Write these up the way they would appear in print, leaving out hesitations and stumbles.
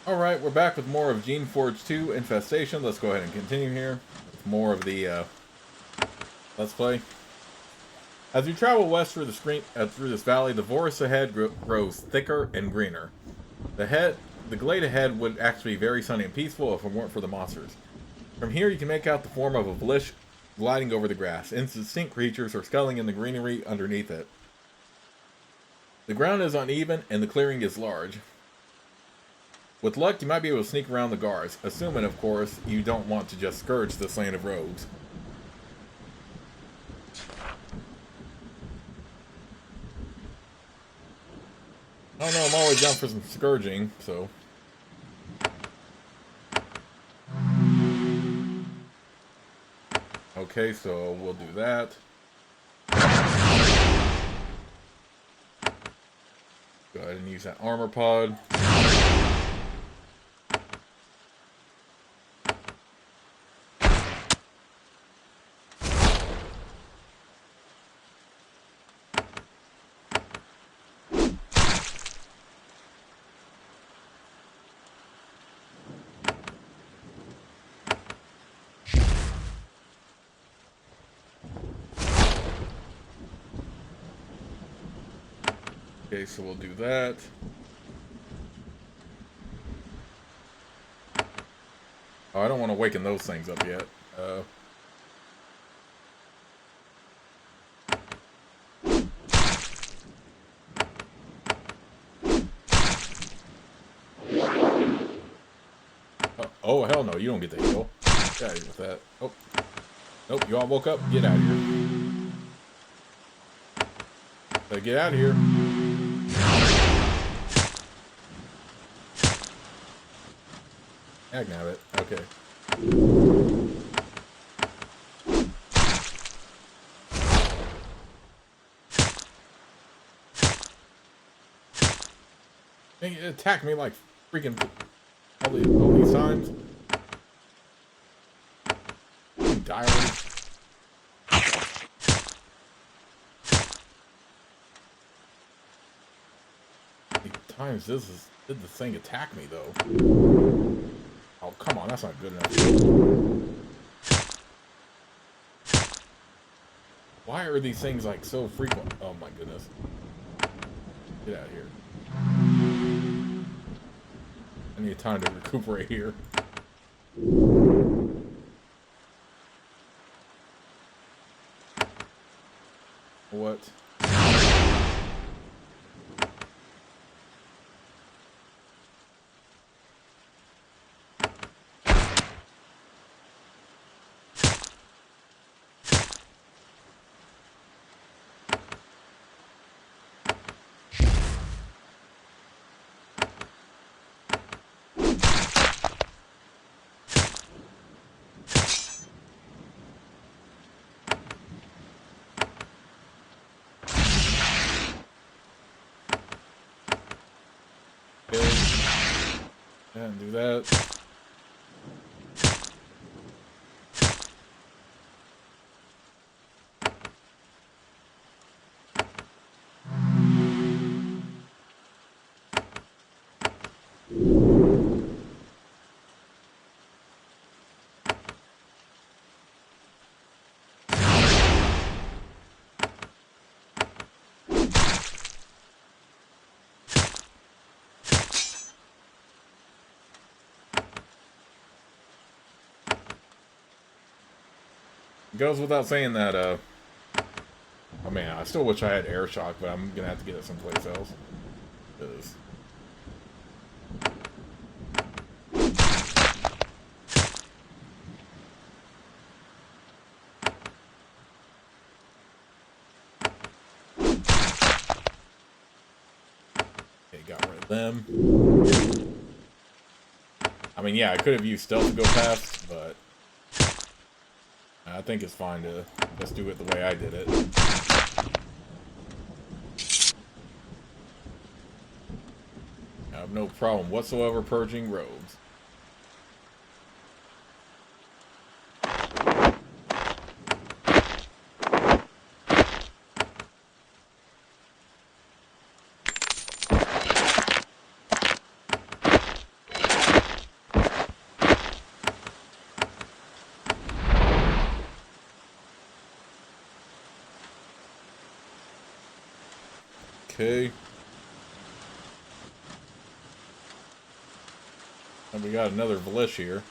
Alright, we're back with more of Geneforge 2 Infestation. Let's go ahead and continue here with more of the Let's Play. As you travel west through through this valley, the forest ahead grows thicker and greener. The glade ahead would actually be very sunny and peaceful if it weren't for the monsters. From here, you can make out the form of a Vlish gliding over the grass. Indistinct creatures are scuttling in the greenery underneath it. The ground is uneven, and the clearing is large. With luck, you might be able to sneak around the guards, assuming, of course, you don't want to just scourge this land of rogues. I don't know, I'm always down for some scourging, so... Okay, so we'll do that. Go ahead and use that armor pod. Okay, so we'll do that. Oh, I don't want to waken those things up yet. Oh, hell no, you don't get the heal. Get out of here with that. Oh. Nope, you all woke up? Get out of here. Get out of here. Agnabbit. Okay. It attacked me like freaking all these times. Die already. How many times did this thing attack me though? Oh, come on, that's not good enough. Why are these things like so frequent? Oh my goodness. Get out of here. I need time to recuperate here. What? And do that. It goes without saying that, I mean, I still wish I had air shock, but I'm gonna have to get it someplace else. Because... Okay, got rid of them. I mean, yeah, I could have used stealth to go past, but... I think it's fine to just do it the way I did it. I have no problem whatsoever purging rogues. Okay. And we got another Valish here.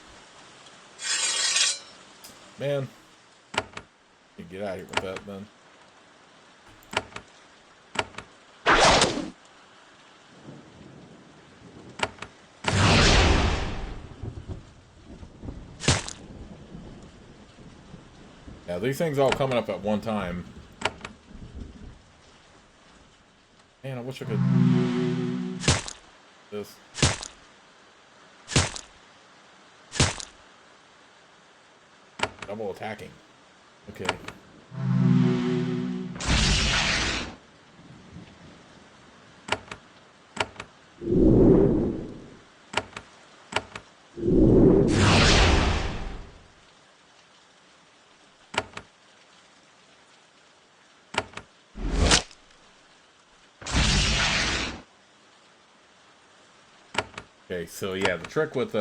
Man. You get out of here with that, then. Yeah, these things all coming up at one time. Man, I wish I could... This. Double attacking. Okay. Okay, so yeah, the trick with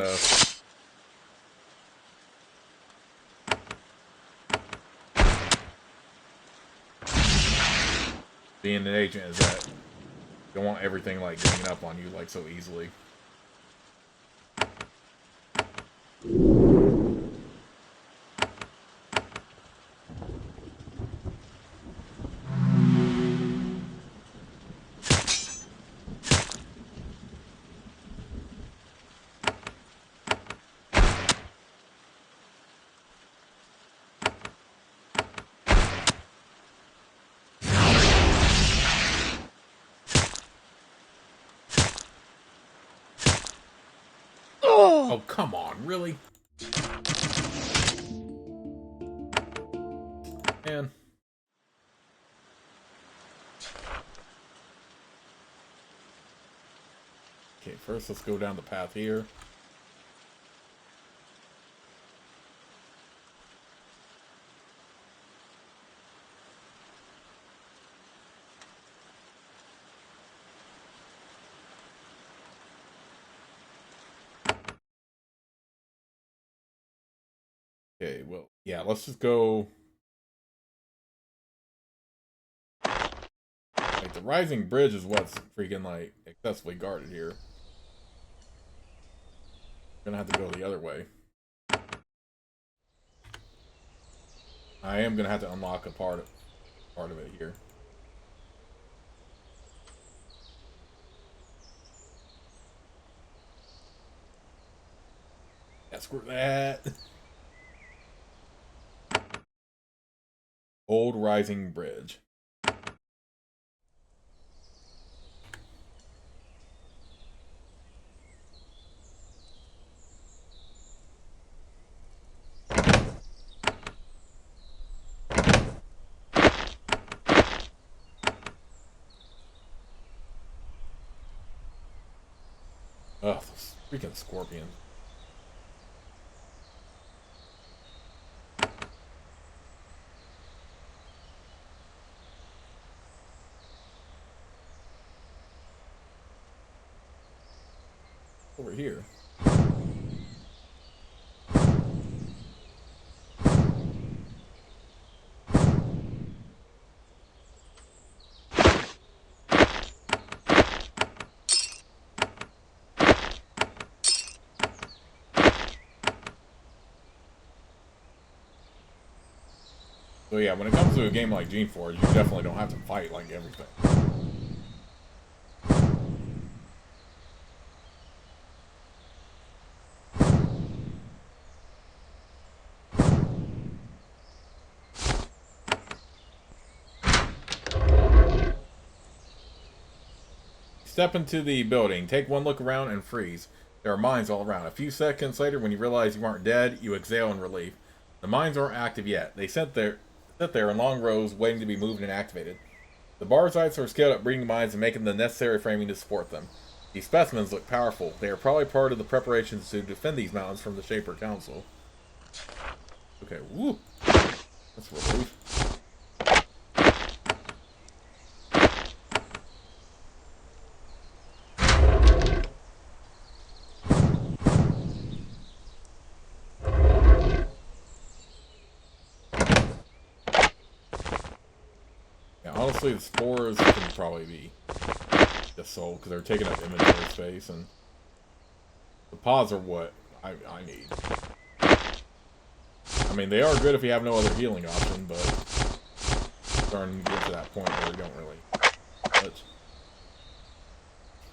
being an agent is that you don't want everything like ganging up on you like so easily. Oh, come on, really? Man. Okay, first let's go down the path here. Okay, well, yeah, let's just go... Like, the rising bridge is what's freaking, like, excessively guarded here. Gonna have to go the other way. I am gonna have to unlock a part of it here. Yeah, screw that. Old rising bridge. Ugh, those freaking scorpions. Over here. So yeah, when it comes to a game like Geneforge, you definitely don't have to fight like everything. Step into the building, take one look around, and freeze. There are mines all around. A few seconds later, when you realize you aren't dead, you exhale in relief. The mines aren't active yet. They sit there in long rows, waiting to be moved and activated. The bar sites are scaled up breeding mines and making the necessary framing to support them. These specimens look powerful. They are probably part of the preparations to defend these mountains from the Shaper Council. Okay, woo! That's a relief. Honestly, the spores can probably be just sold because they're taking up inventory space, and the pods are what I need. I mean, they are good if you have no other healing option, but starting to get to that point where we don't really touch.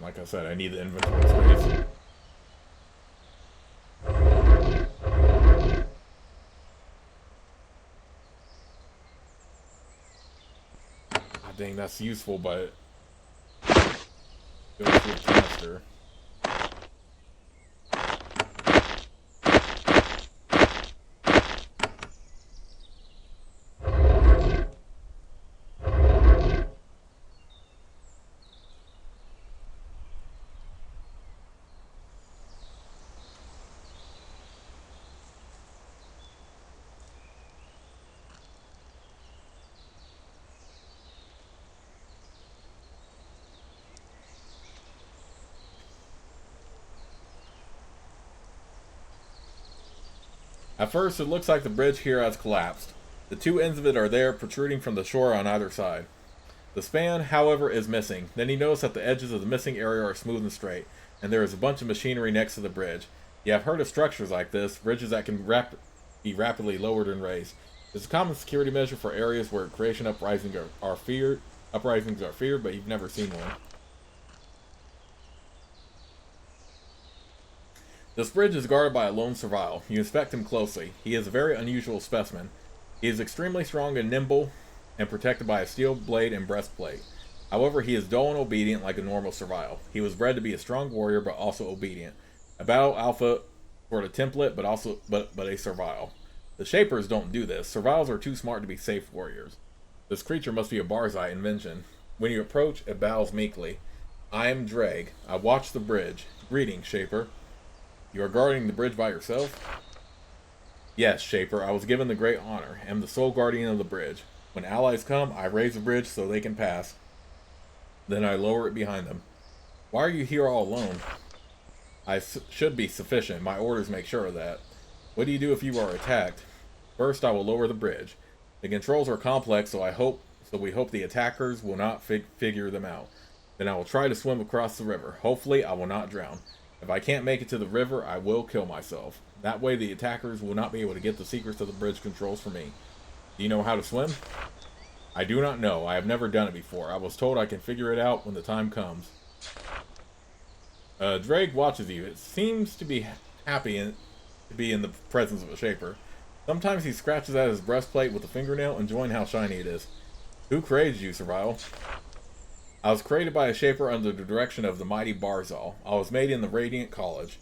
Like I said, I need the inventory space. God dang, that's useful, but it goes through the canister. At first, it looks like the bridge here has collapsed. The two ends of it are there, protruding from the shore on either side. The span, however, is missing. Then he noticed that the edges of the missing area are smooth and straight, and there is a bunch of machinery next to the bridge. You have heard of structures like this, bridges that can be rapidly lowered and raised. It's a common security measure for areas where creation uprisings are feared, but you've never seen one. This bridge is guarded by a lone servile. You inspect him closely. He is a very unusual specimen. He is extremely strong and nimble, and protected by a steel blade and breastplate. However, he is dull and obedient like a normal servile. He was bred to be a strong warrior, but also obedient. A battle alpha sort of template, but a servile. The Shapers don't do this. Serviles are too smart to be safe warriors. This creature must be a Barzite invention. When you approach, it bows meekly. I am Dreg. I watch the bridge. Greetings, Shaper. You are guarding the bridge by yourself? Yes, Shaper. I was given the great honor. I am the sole guardian of the bridge. When allies come, I raise the bridge so they can pass. Then I lower it behind them. Why are you here all alone? I should be sufficient. My orders make sure of that. What do you do if you are attacked? First, I will lower the bridge. The controls are complex, so we hope the attackers will not figure them out. Then I will try to swim across the river. Hopefully, I will not drown. If I can't make it to the river, I will kill myself. That way, the attackers will not be able to get the secrets of the bridge controls from me. Do you know how to swim? I do not know. I have never done it before. I was told I can figure it out when the time comes. Drake watches you. It seems to be happy to be in the presence of a Shaper. Sometimes he scratches at his breastplate with a fingernail, enjoying how shiny it is. Who created you, Servile? I was created by a Shaper under the direction of the mighty Barzal. I was made in the Radiant College.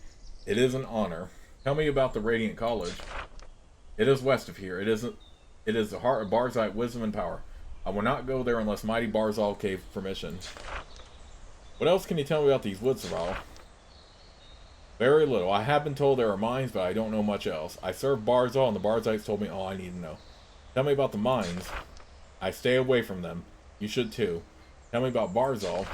It is an honor. Tell me about the Radiant College. It is west of here. It is the heart of Barzite wisdom and power. I will not go there unless mighty Barzal gave permission. What else can you tell me about these woods, Servile? Very little. I have been told there are mines, but I don't know much else. I serve Barzal, and the Barzites told me all I need to know. Tell me about the mines. I stay away from them. You should too. Tell me about Barzal.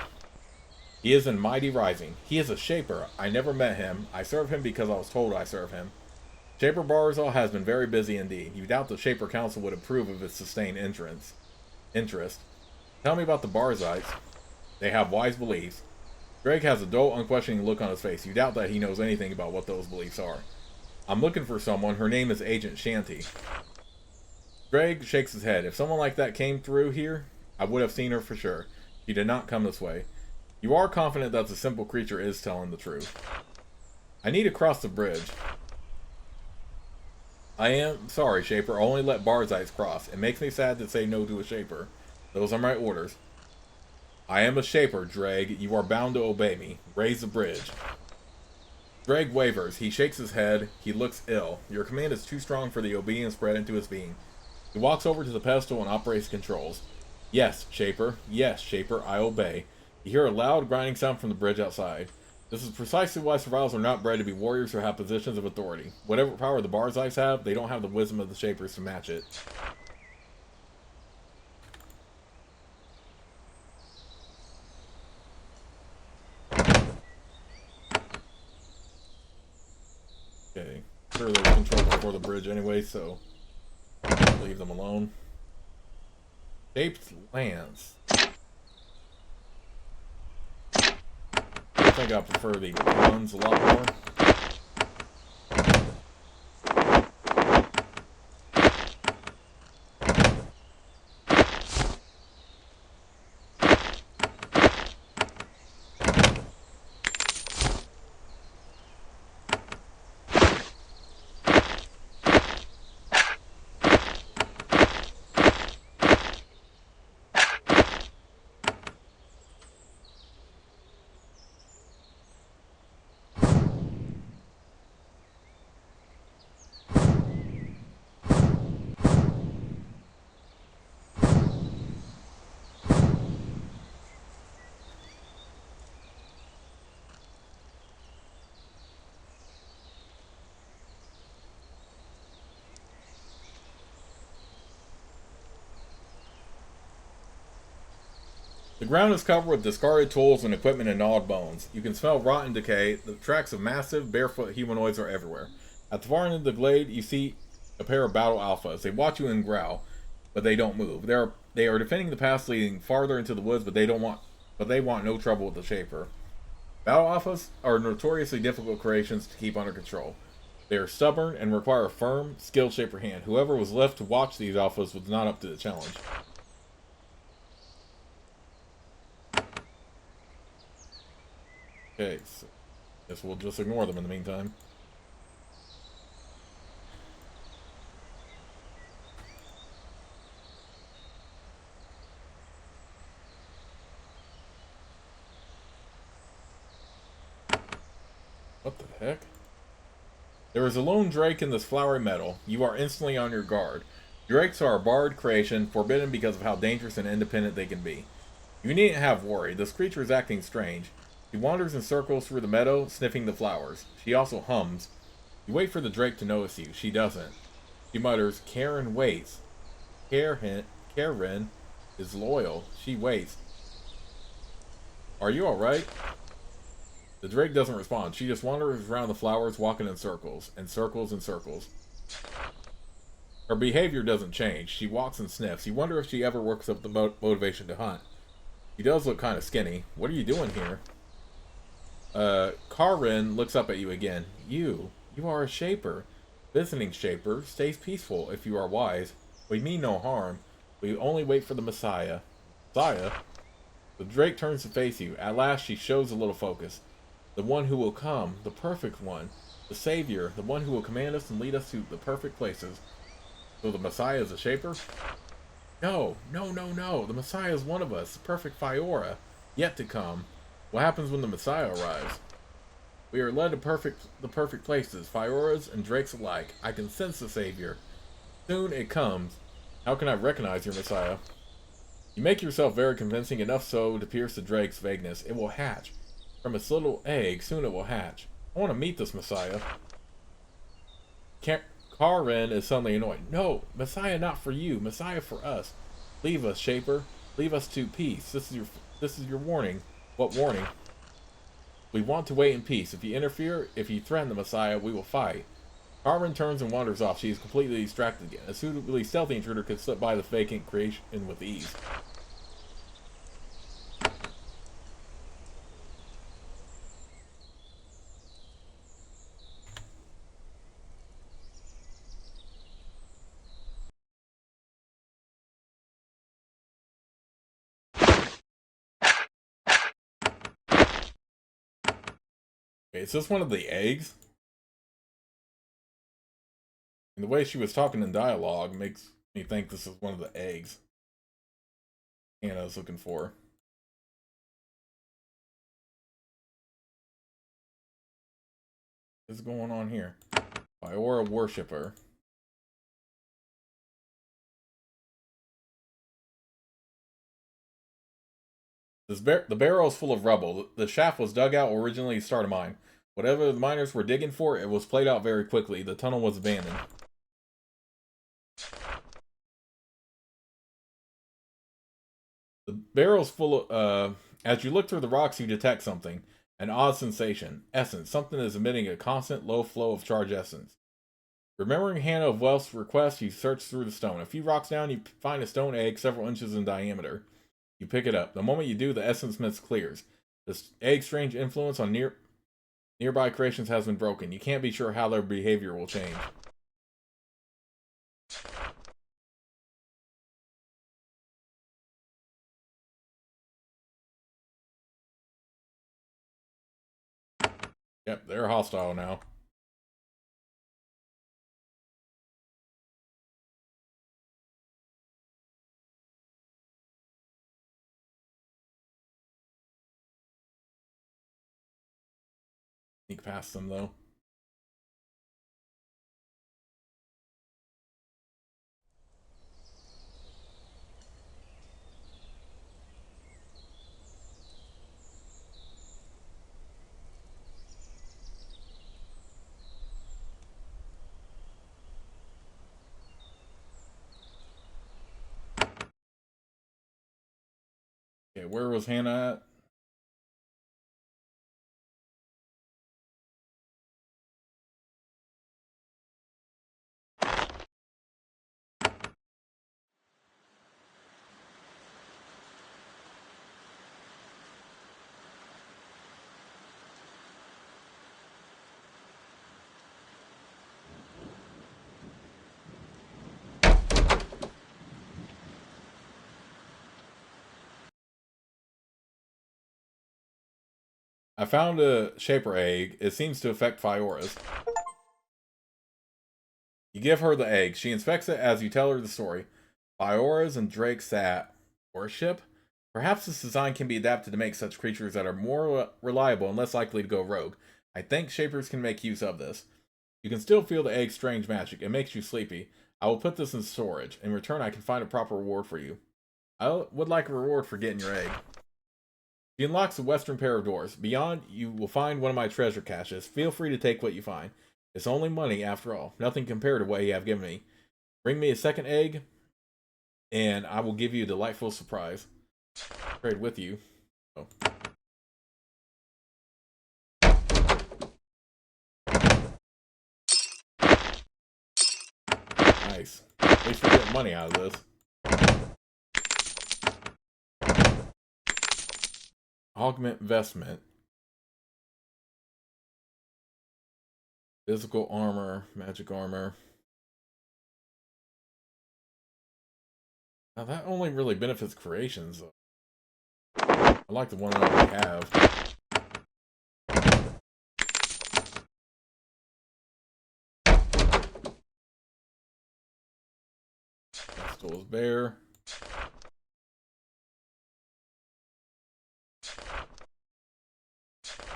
He is in Mighty Rising. He is a Shaper. I never met him. I serve him because I was told I serve him. Shaper Barzal has been very busy indeed. You doubt the Shaper Council would approve of his sustained interest. Tell me about the Barzites. They have wise beliefs. Greg has a dull, unquestioning look on his face. You doubt that he knows anything about what those beliefs are. I'm looking for someone. Her name is Agent Shanty. Greg shakes his head. If someone like that came through here, I would have seen her for sure. She did not come this way. You are confident that the simple creature is telling the truth. I need to cross the bridge. I am sorry, Shaper. I'll only let Barzites cross. It makes me sad to say no to a Shaper. Those are my orders. I am a Shaper, Dreg. You are bound to obey me. Raise the bridge. Dreg wavers. He shakes his head. He looks ill. Your command is too strong for the obedience bred into his being. He walks over to the pedestal and operates controls. Yes, Shaper. Yes, Shaper. I obey. You hear a loud grinding sound from the bridge outside. This is precisely why Serviles are not bred to be warriors or have positions of authority. Whatever power the Barzites have, they don't have the wisdom of the Shapers to match it. Okay, sure there's control before the bridge anyway, so leave them alone. Shaped lance. I think I prefer the guns a lot more. The ground is covered with discarded tools and equipment and gnawed bones. You can smell rot and decay. The tracks of massive, barefoot humanoids are everywhere. At the far end of the glade, you see a pair of battle alphas. They watch you and growl, but they don't move. They are defending the path leading farther into the woods, but they want no trouble with the Shaper. Battle alphas are notoriously difficult creations to keep under control. They are stubborn and require a firm, skilled Shaper hand. Whoever was left to watch these alphas was not up to the challenge. Okay, so guess we'll just ignore them in the meantime. What the heck? There is a lone drake in this flowery meadow. You are instantly on your guard. Drakes are a barred creation, forbidden because of how dangerous and independent they can be. You needn't have worry. This creature is acting strange. She wanders in circles through the meadow, sniffing the flowers. She also hums. You wait for the drake to notice you. She doesn't. She mutters, Karen waits. Karen is loyal. She waits. Are you alright? The drake doesn't respond. She just wanders around the flowers, walking in circles, and circles and circles. Her behavior doesn't change. She walks and sniffs. You wonder if she ever works up the motivation to hunt. She does look kind of skinny. What are you doing here? Karin looks up at you again. You are a Shaper. Visiting Shaper stays peaceful if you are wise. We mean no harm. We only wait for the Messiah. Messiah? The drake turns to face you. At last she shows a little focus. The one who will come, the perfect one, the Savior, the one who will command us and lead us to the perfect places. So the Messiah is a Shaper? No. The Messiah is one of us, the perfect Fiora, yet to come. What happens when the Messiah arrives? We are led to the perfect places, Fioras and drakes alike. I can sense the Savior. Soon it comes. How can I recognize your Messiah? You make yourself very convincing, enough so to pierce the drake's vagueness. It will hatch. From its little egg, soon it will hatch. I want to meet this Messiah. Karin is suddenly annoyed. No, Messiah not for you. Messiah for us. Leave us, Shaper. Leave us to peace. This is your warning. What warning? We want to wait in peace. If you interfere, if you threaten the Messiah, we will fight. Karin turns and wanders off. She is completely distracted again. A suitably stealthy intruder could slip by the vacant creation with ease. Okay, is this one of the eggs? And the way she was talking in dialogue makes me think this is one of the eggs Anna's looking for. What's going on here? Fiora Worshipper. The barrel is full of rubble. The shaft was dug out originally to start a mine. Whatever the miners were digging for, it was played out very quickly. The tunnel was abandoned. The barrel's full of, as you look through the rocks, you detect something. An odd sensation. Essence. Something is emitting a constant low flow of charged essence. Remembering Hannah of Welf's request, you search through the stone. A few rocks down, you find a stone egg several inches in diameter. You pick it up. The moment you do, the essence mist clears. This egg's strange influence on nearby creations has been broken. You can't be sure how their behavior will change. Yep, they're hostile now. Sneak past them, though. Okay, where was Hannah at? I found a Shaper egg. It seems to affect Fiora's. You give her the egg. She inspects it as you tell her the story. Fiora's and Drake's at worship. Perhaps this design can be adapted to make such creatures that are more reliable and less likely to go rogue. I think Shapers can make use of this. You can still feel the egg's strange magic. It makes you sleepy. I will put this in storage. In return, I can find a proper reward for you. I would like a reward for getting your egg. She unlocks the western pair of doors. Beyond, you will find one of my treasure caches. Feel free to take what you find. It's only money, after all. Nothing compared to what you have given me. Bring me a second egg, and I will give you a delightful surprise. Trade with you. Oh. Nice. At least we're getting money out of this. Augment Vestment. Physical armor, magic armor. Now that only really benefits creations, though. I like the one that we have. Still is bare.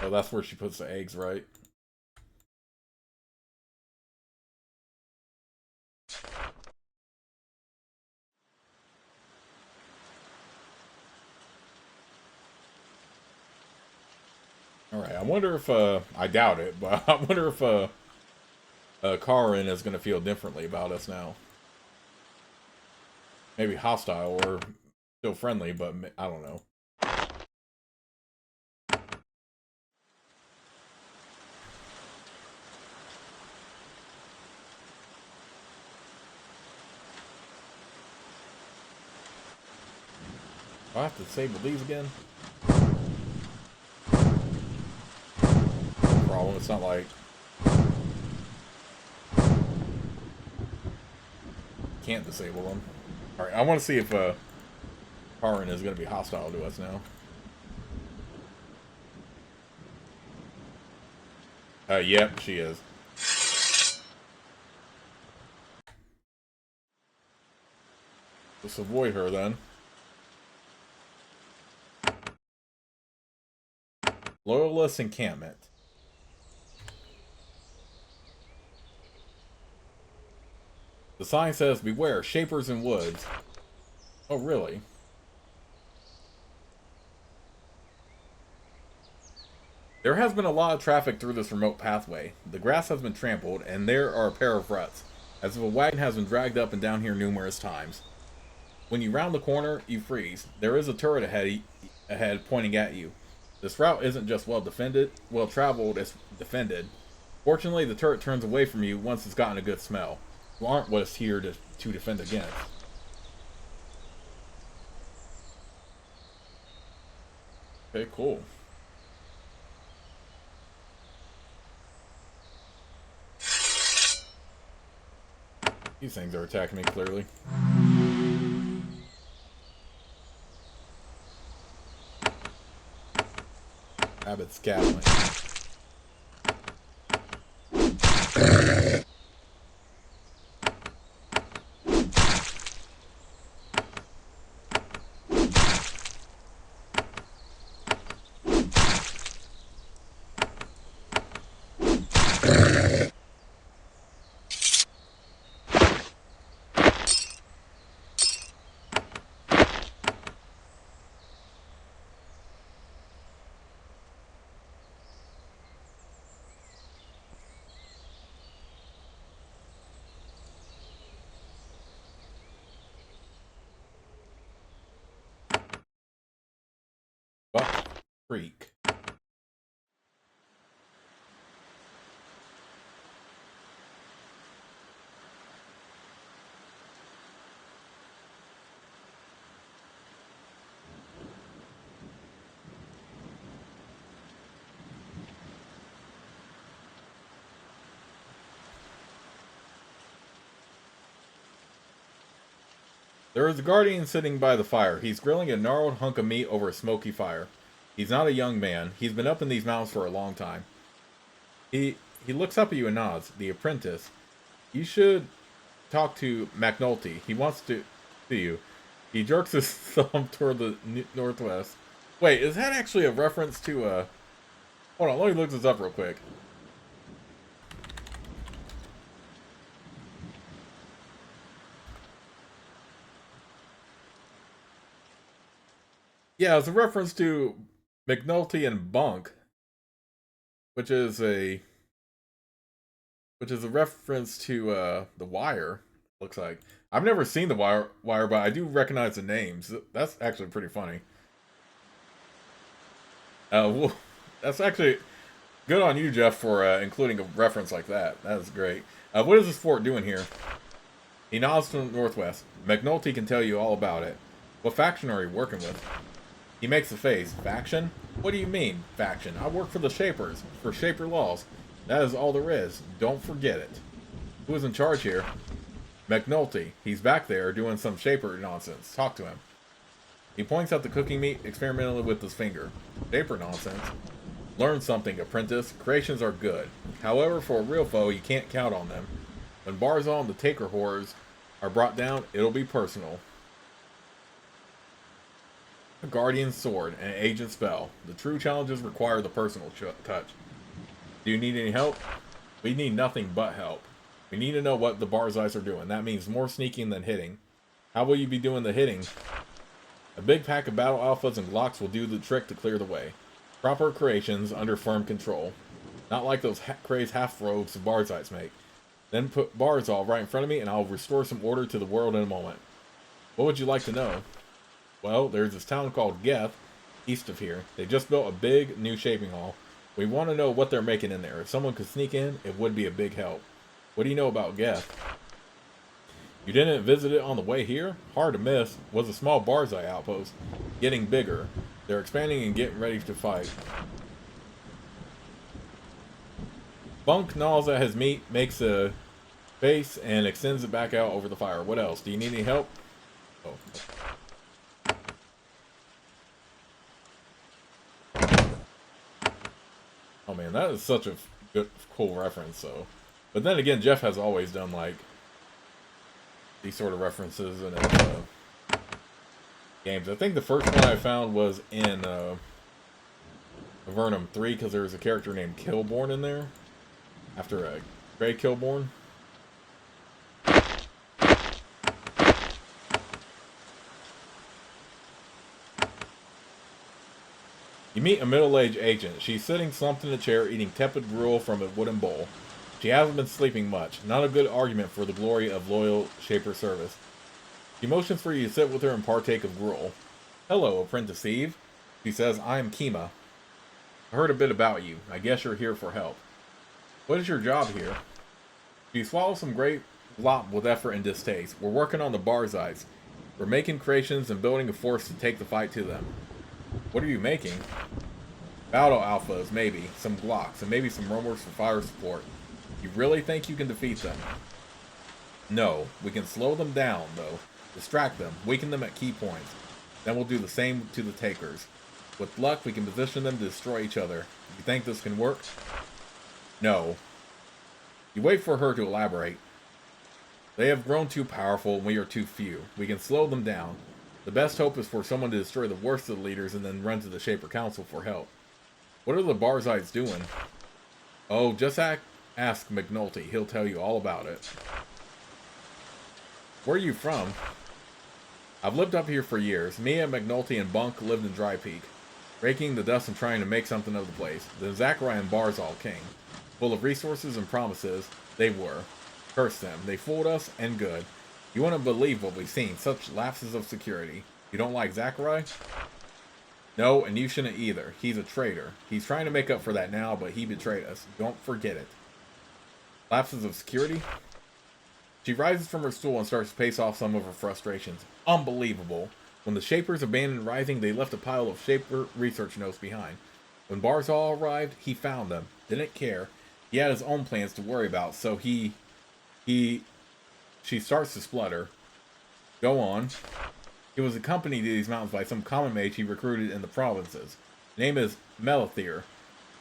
Oh, that's where she puts the eggs, right? Alright, I wonder if, I doubt it, but I wonder if, Karin is going to feel differently about us now. Maybe hostile or still friendly, but I don't know. Do I have to disable these again? No problem, it's not like... Can't disable them. Alright, I want to see if, Karin is going to be hostile to us now. Yep, she is. Let's avoid her then. Loyalist Encampment. The sign says, beware, shapers in woods. Oh, really? There has been a lot of traffic through this remote pathway. The grass has been trampled, and there are a pair of ruts, as if a wagon has been dragged up and down here numerous times. When you round the corner, you freeze. There is a turret ahead pointing at you. This route isn't just well traveled, it's defended. Fortunately, the turret turns away from you once it's gotten a good smell. You aren't what's here to defend against. Okay, cool. These things are attacking me, clearly. Abbott scavenging. Buck Creek. There is a guardian sitting by the fire. He's grilling a gnarled hunk of meat over a smoky fire. He's not a young man. He's been up in these mountains for a long time. He looks up at you and nods. The apprentice. You should talk to McNulty. He wants to see you. He jerks his thumb toward the northwest. Wait, is that actually a reference to hold on, let me look this up real quick. Yeah, it's a reference to McNulty and Bunk, which is a reference to The Wire. Looks like I've never seen The Wire, but I do recognize the names. That's actually pretty funny. Well, that's actually good on you, Jeff, for including a reference like that. That is great. What is this fort doing here? He nods to the northwest. McNulty can tell you all about it. What faction are you working with? He makes a face. Faction? What do you mean, faction? I work for the Shapers, for Shaper laws. That is all there is. Don't forget it. Who is in charge here? McNulty. He's back there doing some Shaper nonsense. Talk to him. He points out the cooking meat experimentally with his finger. Shaper nonsense? Learn something, apprentice. Creations are good. However, for a real foe, you can't count on them. When Barzal and the Taker horrors are brought down, it'll be personal. A guardian sword and an agent spell. The true challenges require the personal touch. Do you need any help? We need nothing but help. We need to know what the Barzais are doing. That means more sneaking than hitting. How will you be doing the hitting? A big pack of battle alphas and Glocks will do the trick to clear the way. Proper creations under firm control. Not like those crazed half-rogues the Barzais make. Then put Barzal right in front of me and I'll restore some order to the world in a moment. What would you like to know? Well, there's this town called Geth, east of here. They just built a big new shaping hall. We want to know what they're making in there. If someone could sneak in, it would be a big help. What do you know about Geth? You didn't visit it on the way here? Hard to miss. Was a small Barzai outpost. Getting bigger. They're expanding and getting ready to fight. Bunk gnaws at his meat, makes a face, and extends it back out over the fire. What else? Do you need any help? Oh. Oh man, that is such a good, cool reference, so. But then again, Jeff has always done, like, these sort of references in his games. I think the first one I found was in Avernum 3, because there was a character named Killborn in there. After Grey Killborn. You meet a middle-aged agent. She's sitting slumped in a chair eating tepid gruel from a wooden bowl. She hasn't been sleeping much. Not a good argument for the glory of loyal Shaper service. She motions for you to sit with her and partake of gruel. Hello, Apprentice Eve. She says, I am Kima. I heard a bit about you. I guess you're here for help. What is your job here? You swallow some great glop with effort and distaste. We're working on the Barzites. We're making creations and building a force to take the fight to them. What are you making? Battle alphas, maybe. Some Glocks, and maybe some roamers for fire support. You really think you can defeat them? No. We can slow them down, though. Distract them. Weaken them at key points. Then we'll do the same to the Takers. With luck, we can position them to destroy each other. You think this can work? No. You wait for her to elaborate. They have grown too powerful and we are too few. We can slow them down. The best hope is for someone to destroy the worst of the leaders and then run to the Shaper Council for help. What are the Barzites doing? Oh, just ask McNulty. He'll tell you all about it. Where are you from? I've lived up here for years. Me and McNulty and Bunk lived in Dry Peak, raking the dust and trying to make something of the place. Then Zachariah and Barzal came. Full of resources and promises, they were. Curse them. They fooled us, and good. You wouldn't believe what we've seen. Such lapses of security. You don't like Zachariah? No, and you shouldn't either. He's a traitor. He's trying to make up for that now, but he betrayed us. Don't forget it. Lapses of security? She rises from her stool and starts to pace off some of her frustrations. Unbelievable. When the Shapers abandoned Rising, they left a pile of Shaper research notes behind. When Barzal arrived, he found them. Didn't care. He had his own plans to worry about, so she starts to splutter. Go on. He was accompanied to these mountains by some common mage he recruited in the provinces. His name is Melithir.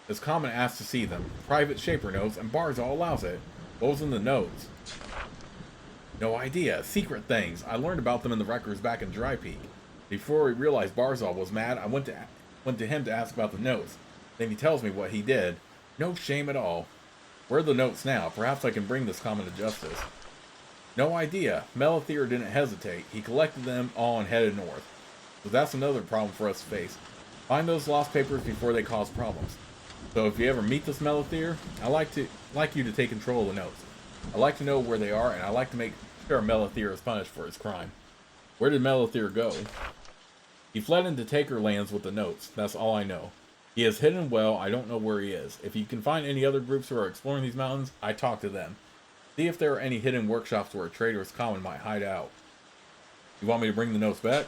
This common asked to see them. Private Shaper notes, and Barzal allows it. What was in the notes? No idea. Secret things. I learned about them in the records back in Dry Peak. Before we realized Barzal was mad, I went to him to ask about the notes. Then he tells me what he did. No shame at all. Where are the notes now? Perhaps I can bring this common to justice. No idea. Melithir didn't hesitate. He collected them all and headed north. So that's another problem for us to face. Find those lost papers before they cause problems. So if you ever meet this Melithir, I like you to take control of the notes. I like to know where they are, and I like to make sure Melithir is punished for his crime. Where did Melithir go? He fled into Taker lands with the notes. That's all I know. He is hidden well. I don't know where he is. If you can find any other groups who are exploring these mountains, I talk to them. See if there are any hidden workshops where a trader's common might hide out. You want me to bring the notes back?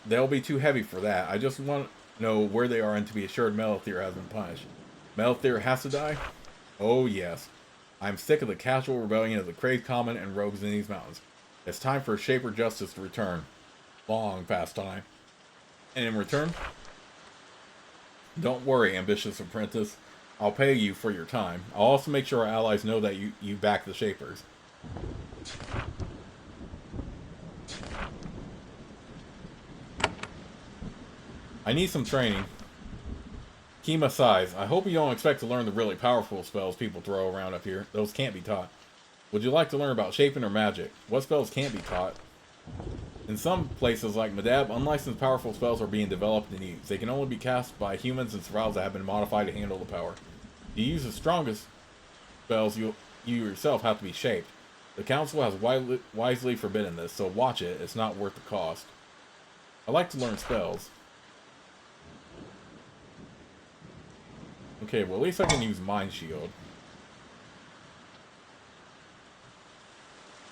They'll be too heavy for that. I just want to know where they are and to be assured Melithir has been punished. Melithir has to die? Oh yes. I'm sick of the casual rebellion of the crazed common and rogues in these mountains. It's time for Shaper justice to return. Long past time. And in return? Don't worry, ambitious apprentice. I'll pay you for your time. I'll also make sure our allies know that you back the Shapers. I need some training. Kima sighs. I hope you don't expect to learn the really powerful spells people throw around up here. Those can't be taught. Would you like to learn about shaping or magic? What spells can't be taught? In some places like Madab, unlicensed powerful spells are being developed and used. They can only be cast by humans and survivors that have been modified to handle the power. If you use the strongest spells, you yourself have to be shaped. The council has wisely forbidden this, so watch it. It's not worth the cost. I like to learn spells. Okay, well at least I can use Mind Shield.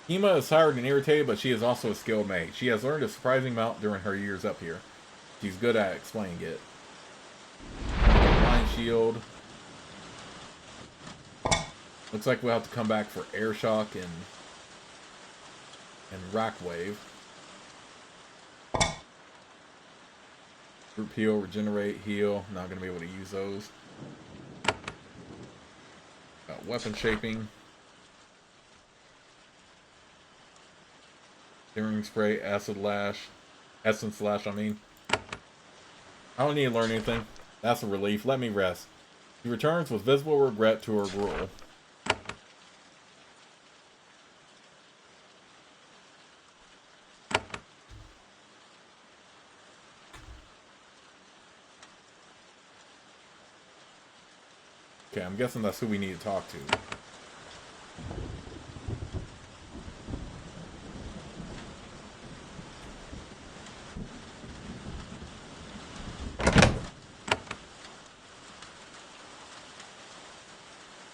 Hema is tired and irritated, but she is also a skilled mage. She has learned a surprising amount during her years up here. She's good at explaining it. Mind Shield. Looks like we'll have to come back for Air Shock and Rack Wave. Group Heal, Regenerate, Heal. Not going to be able to use those. Got Weapon Shaping. Searing Spray, Acid Lash. Essence Lash, I mean. I don't need to learn anything. That's a relief. Let me rest. She returns with visible regret to her gruel. Okay, I'm guessing that's who we need to talk to.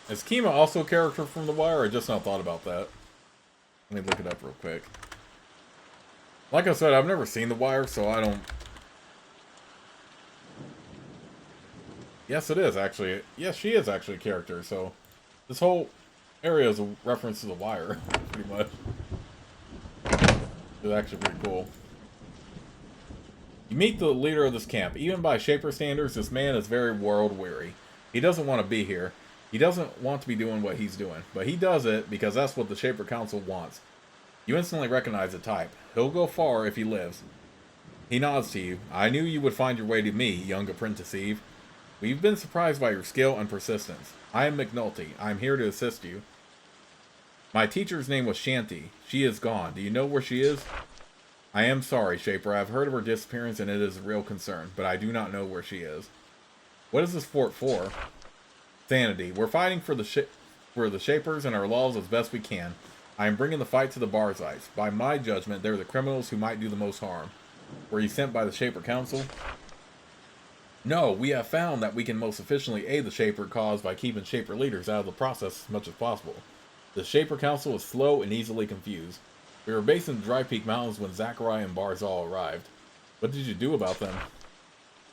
Is Kima also a character from The Wire, or just not thought about that? Let me look it up real quick. Like I said, I've never seen The Wire, so I don't... Yes, it is, actually. Yes, she is actually a character, so... This whole area is a reference to The Wire, pretty much. It's actually pretty cool. You meet the leader of this camp. Even by Shaper standards, this man is very world-weary. He doesn't want to be here. He doesn't want to be doing what he's doing. But he does it because that's what the Shaper Council wants. You instantly recognize the type. He'll go far if he lives. He nods to you. I knew you would find your way to me, young apprentice Eve. We've been surprised by your skill and persistence. I am McNulty. I am here to assist you. My teacher's name was Shanty. She is gone. Do you know where she is? I am sorry, Shaper. I have heard of her disappearance and it is a real concern, but I do not know where she is. What is this fort for? Sanity. We're fighting for the Shapers and our laws as best we can. I am bringing the fight to the Barzites. By my judgment, they're the criminals who might do the most harm. Were you sent by the Shaper Council? No, we have found that we can most efficiently aid the Shaper cause by keeping Shaper leaders out of the process as much as possible. The Shaper Council is slow and easily confused. We were based in the Dry Peak Mountains when Zachariah and Barzal arrived. What did you do about them?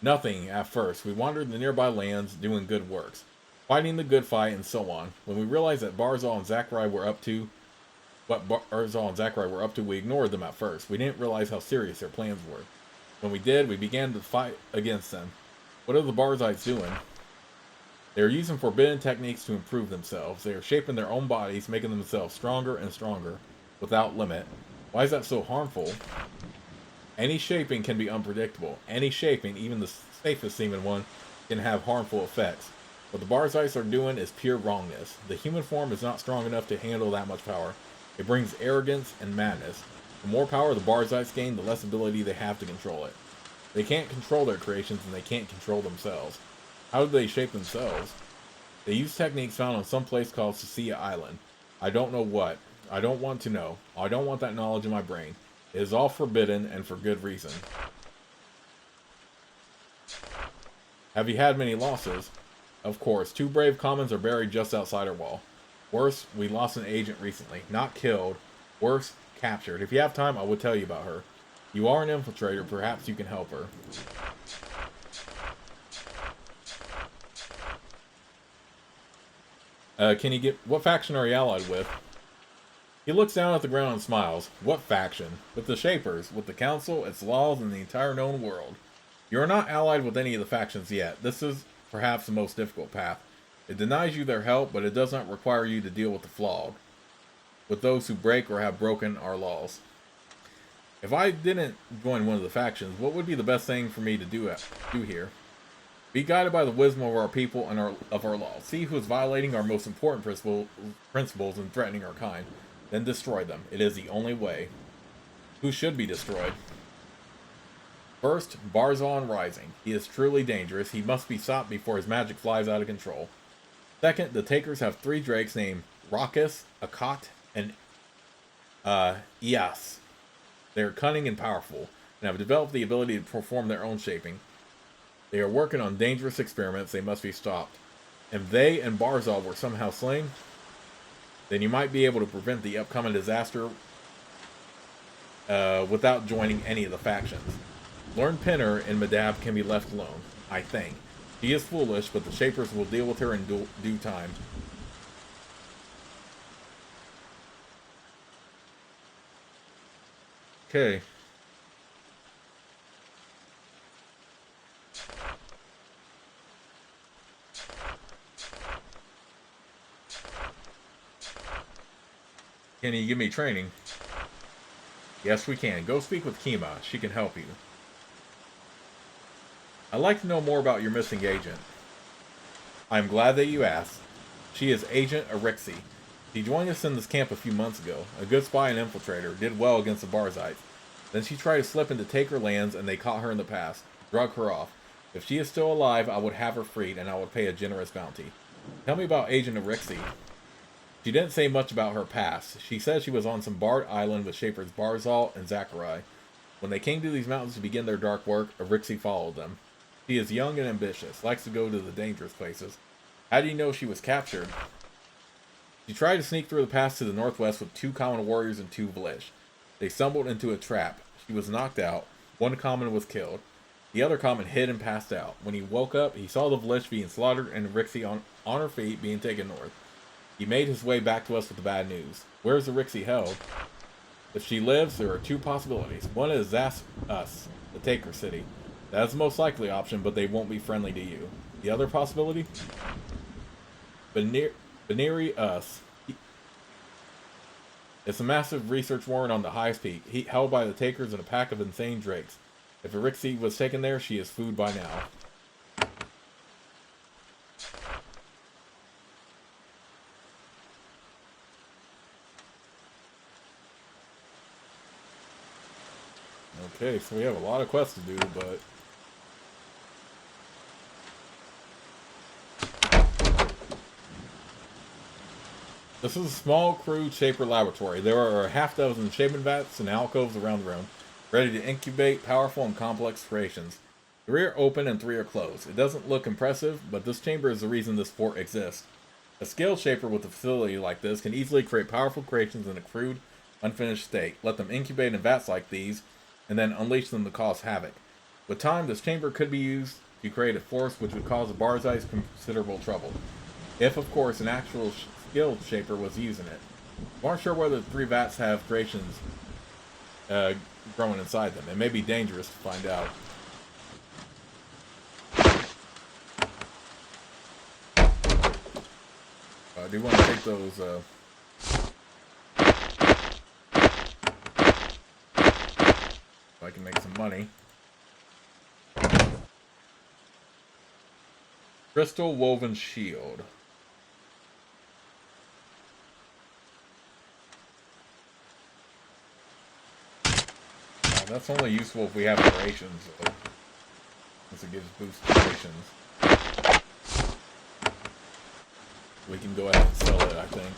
Nothing, at first. We wandered the nearby lands, doing good works. Fighting the good fight, and so on. When we realized that Barzal and Zachariah were up to... we ignored them at first. We didn't realize how serious their plans were. When we did, we began to fight against them. What are the Barzites doing? They are using forbidden techniques to improve themselves. They are shaping their own bodies, making themselves stronger and stronger. Without limit. Why is that so harmful? Any shaping can be unpredictable. Any shaping, even the safest seeming one, can have harmful effects. What the Barzites are doing is pure wrongness. The human form is not strong enough to handle that much power. It brings arrogance and madness. The more power the Barzites gain, the less ability they have to control it. They can't control their creations and they can't control themselves. How do they shape themselves? They use techniques found on some place called Cecilia Island. I don't know what. I don't want to know. I don't want that knowledge in my brain. It is all forbidden, and for good reason. Have you had many losses? Of course. 2 brave commons are buried just outside our wall. Worse, we lost an agent recently. Not killed. Worse, captured. If you have time, I will tell you about her. You are an infiltrator. Perhaps you can help her. What faction are you allied with? He looks down at the ground and smiles. What faction? With the Shapers, with the Council, its laws, and the entire known world. You are not allied with any of the factions yet. This is perhaps the most difficult path. It denies you their help, but it does not require you to deal with the flawed. With those who break or have broken our laws. If I didn't join one of the factions, what would be the best thing for me to do here? Be guided by the wisdom of our people and of our laws. See who is violating our most important principles and threatening our kind. Then destroy them. It is the only way. Who should be destroyed? First, Barzal Rising. He is truly dangerous. He must be stopped before his magic flies out of control. Second, the Takers have 3 drakes named Raucous, Akat, and Ias. They are cunning and powerful, and have developed the ability to perform their own shaping. They are working on dangerous experiments. They must be stopped. If they and Barzal were somehow slain, then you might be able to prevent the upcoming disaster without joining any of the factions. Lord Pinner and Madab can be left alone, I think. She is foolish, but the Shapers will deal with her in due time. Okay. Can you give me training? Yes, we can. Go speak with Kima. She can help you. I'd like to know more about your missing agent. I'm glad that you asked. She is Agent Arixi. She joined us in this camp a few months ago. A good spy and infiltrator. Did well against the Barzites. Then she tried to slip into Taker lands and they caught her in the pass. Drug her off. If she is still alive, I would have her freed and I would pay a generous bounty. Tell me about Agent Arixi. She didn't say much about her past. She said she was on some barred island with Shapers Barzal and Zachariah. When they came to these mountains to begin their dark work, Arixi followed them. She is young and ambitious, likes to go to the dangerous places. How do you know she was captured? She tried to sneak through the pass to the northwest with 2 common warriors and 2 Vlish. They stumbled into a trap. She was knocked out. 1 common was killed. The other common hid and passed out. When he woke up, he saw the Vlish being slaughtered and Rixie on her feet being taken north. He made his way back to us with the bad news. Where is the Rixie held? If she lives, there are 2 possibilities. One is us, the Taker City. That is the most likely option, but they won't be friendly to you. The other possibility? Beniri Us. It's a massive research warrant on the highest peak, held by the Takers and a pack of insane drakes. If Rixie was taken there, she is food by now. Okay, so we have a lot of quests to do, but... This is a small, crude Shaper laboratory. There are a half dozen shaping vats and alcoves around the room, ready to incubate powerful and complex creations. 3 are open and 3 are closed. It doesn't look impressive, but this chamber is the reason this fort exists. A skilled Shaper with a facility like this can easily create powerful creations in a crude, unfinished state, let them incubate in vats like these, and then unleash them to cause havoc. With time, this chamber could be used to create a force which would cause the Barzai's considerable trouble. If, of course, an actual skilled Shaper was using it. We aren't sure whether the 3 vats have creations growing inside them. It may be dangerous to find out. I do want to take those so I can make some money. Crystal Woven Shield. That's only useful if we have creations, though, since it gives boost creations. We can go ahead and sell it, I think.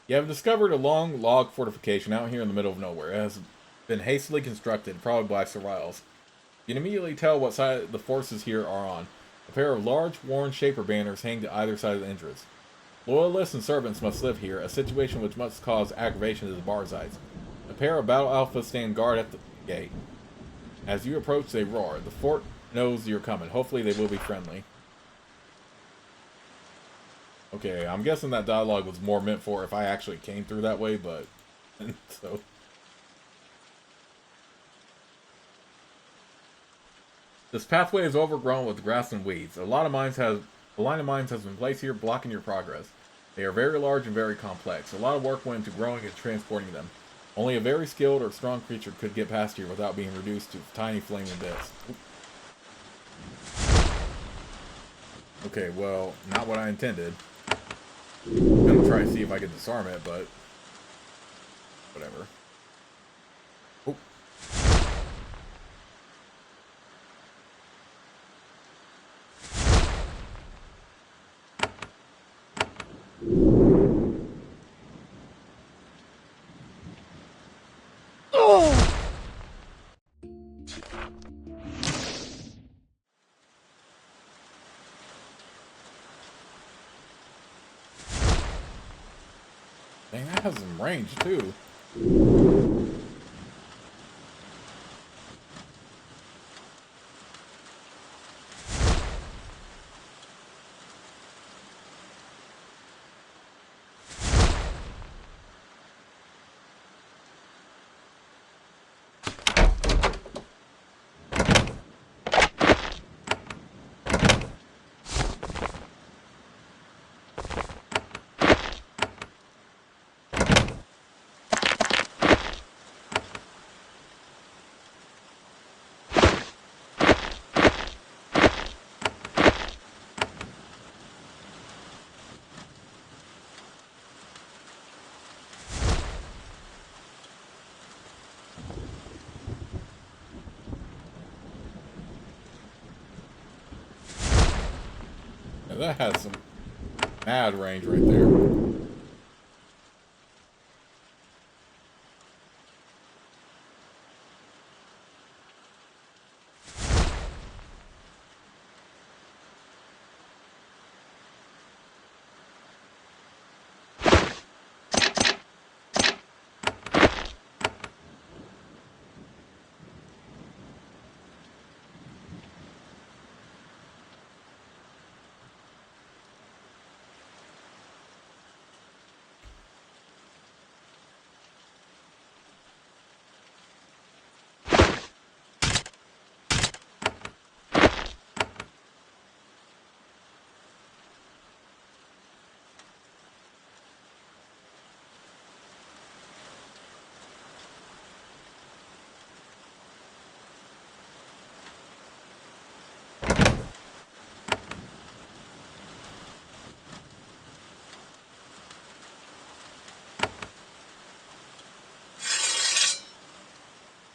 You have discovered a long log fortification out here in the middle of nowhere. It has been hastily constructed, probably by Soriles. You can immediately tell what side the forces here are on. A pair of large, worn Shaper banners hang to either side of the entrance. Loyalists and servants must live here, a situation which must cause aggravation to the Barzaites. A pair of battle alphas stand guard at the gate. As you approach, they roar. The fort knows you're coming. Hopefully they will be friendly. Okay, I'm guessing that dialogue was more meant for if I actually came through that way, but... so... This pathway is overgrown with grass and weeds. A line of mines has been placed here, blocking your progress. They are very large and very complex. A lot of work went into growing and transporting them. Only a very skilled or strong creature could get past here without being reduced to tiny flaming bits. Okay, well, not what I intended. I'm gonna try to see if I can disarm it, but whatever. Oh. Dang, that has some range, too. Now that has some mad range right there.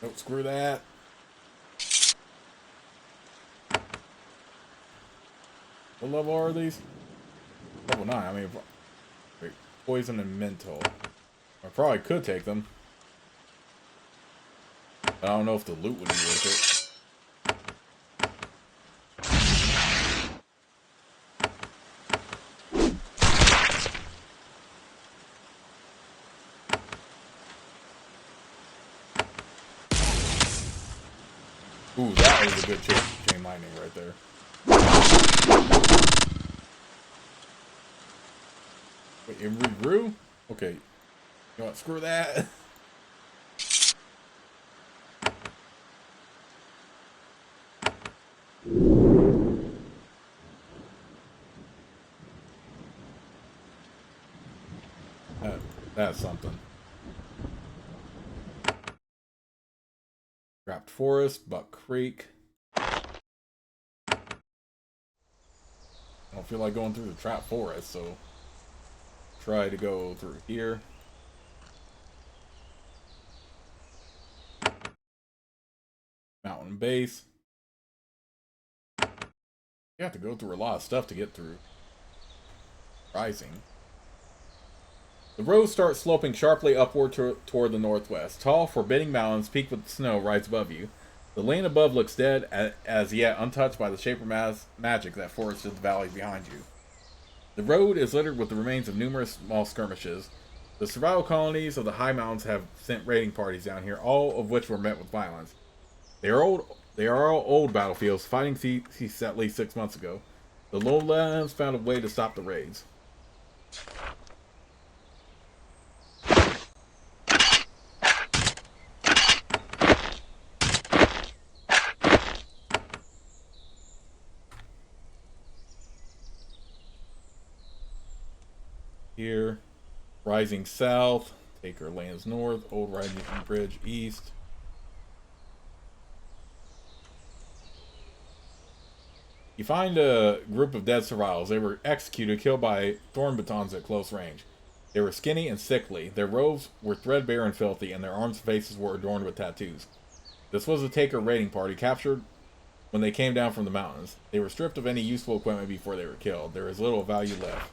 Nope, screw that. What level are these? Level 9. I mean, wait, poison and mental. I probably could take them. I don't know if the loot would be worth it. Ooh, that was a good chain lightning right there. Wait, it regrew? Okay. You know what? Screw that. That's something. Trapped Forest, Buck Creek. I don't feel like going through the Trapped Forest, so try to go through here. Mountain Base. You have to go through a lot of stuff to get through Rising. The road starts sloping sharply upward toward the northwest. Tall, forbidding mountains peaked with snow rise above you. The land above looks dead, as yet untouched by the shape or magic that forested the valleys behind you. The road is littered with the remains of numerous small skirmishes. The survival colonies of the high mountains have sent raiding parties down here, all of which were met with violence. They are all old battlefields, fighting ceased at least 6 months ago. The lowlands found a way to stop the raids. Here, Rising south, Taker lands north, Old Rising Bridge east. You find a group of dead survivors. They were executed, killed by thorn batons at close range. They were skinny and sickly. Their robes were threadbare and filthy, and their arms and faces were adorned with tattoos. This was a Taker raiding party, captured when they came down from the mountains. They were stripped of any useful equipment before they were killed. There is little value left.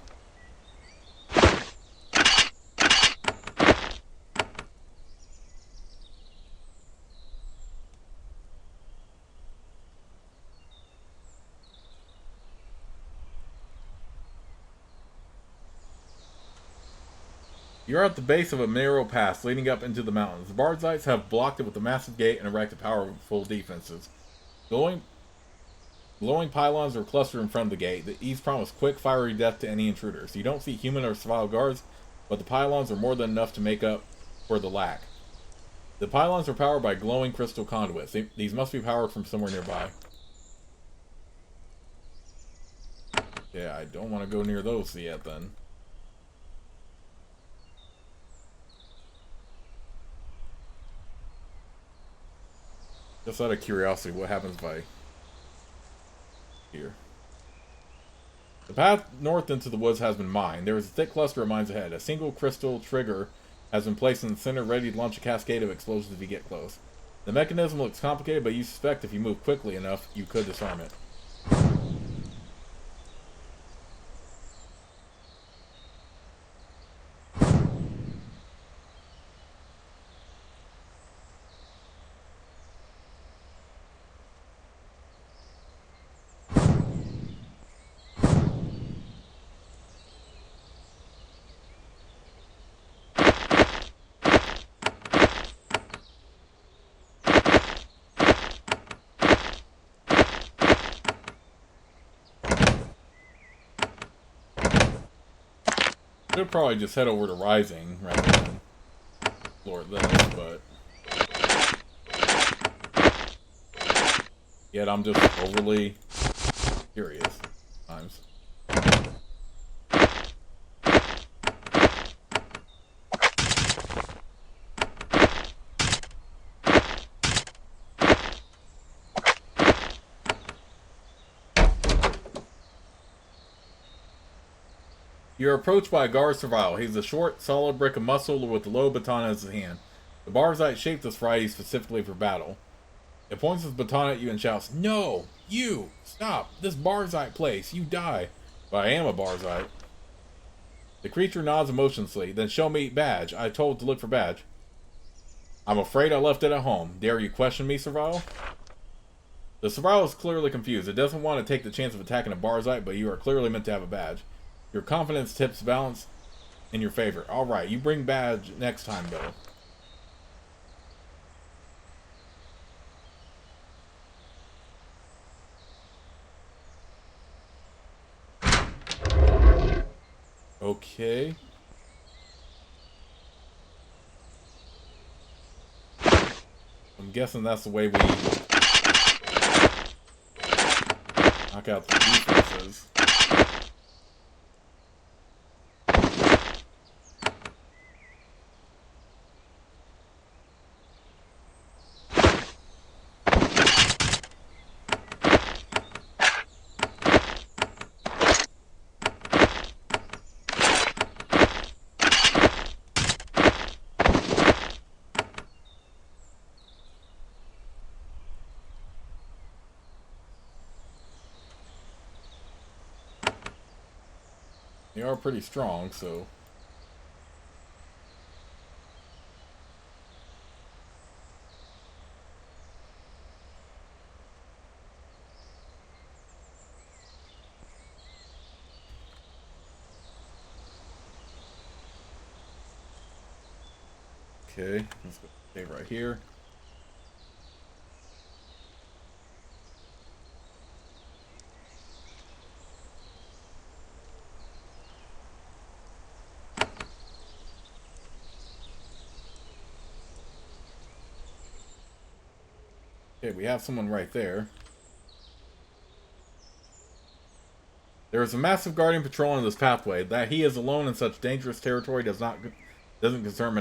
You're at the base of a narrow pass leading up into the mountains. The Bardzites have blocked it with a massive gate and erected powerful defenses. Glowing pylons are clustered in front of the gate. These promise quick, fiery death to any intruders. You don't see human or survival guards, but the pylons are more than enough to make up for the lack. The pylons are powered by glowing crystal conduits. These must be powered from somewhere nearby. Yeah, I don't want to go near those yet then. Just out of curiosity, what happens if I... Here. The path north into the woods has been mined. There is a thick cluster of mines ahead. A single crystal trigger has been placed in the center, ready to launch a cascade of explosions if you get close. The mechanism looks complicated, but you suspect if you move quickly enough, you could disarm it. Should probably just head over to Rising rather than explore this, but yet I'm just overly curious sometimes. You're approached by a guard survival. He's a short, solid brick of muscle with a low baton in his hand. The Barzite shaped this variety specifically for battle. It points his baton at you and shouts, "No! You! Stop! This Barzite place! You die!" But I am a Barzite. The creature nods emotionlessly. "Then show me badge. I told to look for badge." "I'm afraid I left it at home. Dare you question me, Survival?" The Survival is clearly confused. It doesn't want to take the chance of attacking a Barzite, but you are clearly meant to have a badge. Your confidence tips balance in your favor. Alright, you bring badge next time, though. Okay. I'm guessing that's the way we knock out the defenses. They are pretty strong, so... Okay, let's go stay right here. Okay, we have someone right there. There is a massive guardian patrolling this pathway. That he is alone in such dangerous territory doesn't concern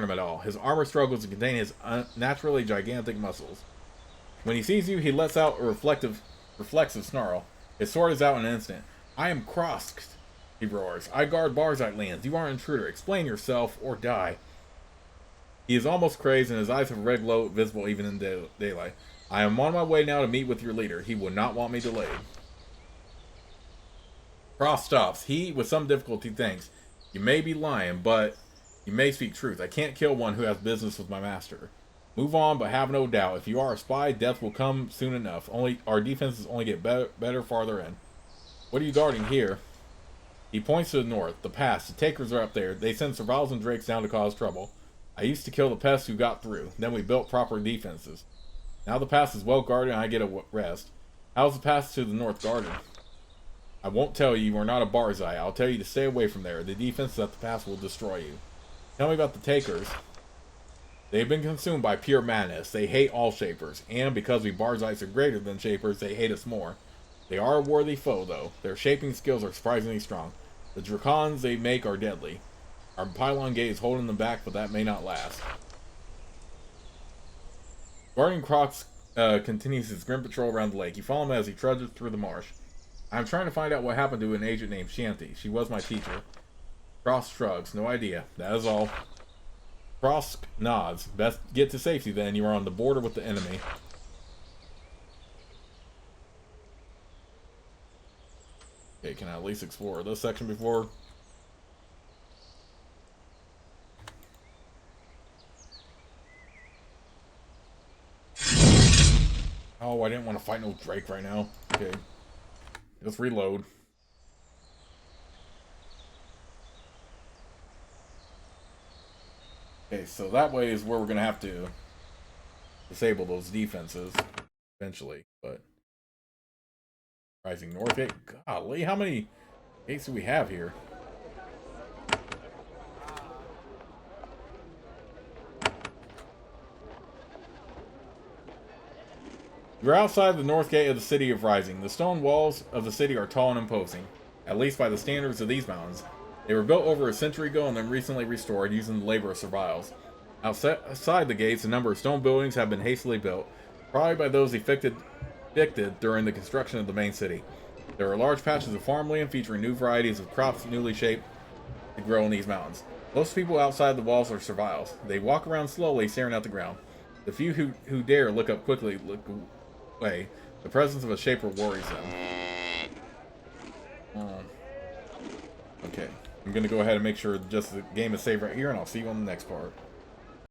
him at all. His armor struggles to contain his naturally gigantic muscles. When he sees you, he lets out a reflexive snarl. His sword is out in an instant. "I am Krosk," he roars. "I guard Barzite lands. You are an intruder. Explain yourself or die." He is almost crazed, and his eyes have a red glow visible even in daylight. "I am on my way now to meet with your leader. He will not want me delayed." Frost stops. He, with some difficulty, thinks, "You may be lying, but you may speak truth. I can't kill one who has business with my master. Move on, but have no doubt. If you are a spy, death will come soon enough. Our defenses only get better farther in. What are you guarding here?" He points to the north. "The pass. The takers are up there. They send survivals and drakes down to cause trouble. I used to kill the pests who got through. Then we built proper defenses. Now the pass is well guarded and I get a rest. How's the pass to the north guarded?" "I won't tell you. You are not a Barzite. I'll tell you to stay away from there. The defenses at the pass will destroy you." "Tell me about the takers." "They've been consumed by pure madness. They hate all Shapers, and because we Barzites are greater than Shapers, they hate us more. They are a worthy foe, though. Their shaping skills are surprisingly strong. The Dracons they make are deadly. Our pylon gate is holding them back, but that may not last." Guardian Crocs continues his grim patrol around the lake. You follow him as he trudges through the marsh. "I'm trying to find out what happened to an agent named Shanty. She was my teacher." Frost shrugs. "No idea. That is all." Frost nods. "Best get to safety then. You are on the border with the enemy." Okay, can I at least explore this section before? Oh, I didn't want to fight no Drake right now. Okay. Let's reload. Okay, so that way is where we're going to have to disable those defenses eventually, but... Rising North gate? Golly, how many gates do we have here? We're outside the north gate of the city of Rising. The stone walls of the city are tall and imposing, at least by the standards of these mountains. They were built over a century ago and then recently restored using the labor of survivals. Outside the gates, a number of stone buildings have been hastily built, probably by those evicted during the construction of the main city. There are large patches of farmland featuring new varieties of crops newly shaped to grow in these mountains. Most people outside the walls are survivals. They walk around slowly, staring at the ground. The few who dare look up quickly look away. The presence of a shaper worries them. Okay. I'm going to go ahead and make sure just the game is saved right here, and I'll see you on the next part.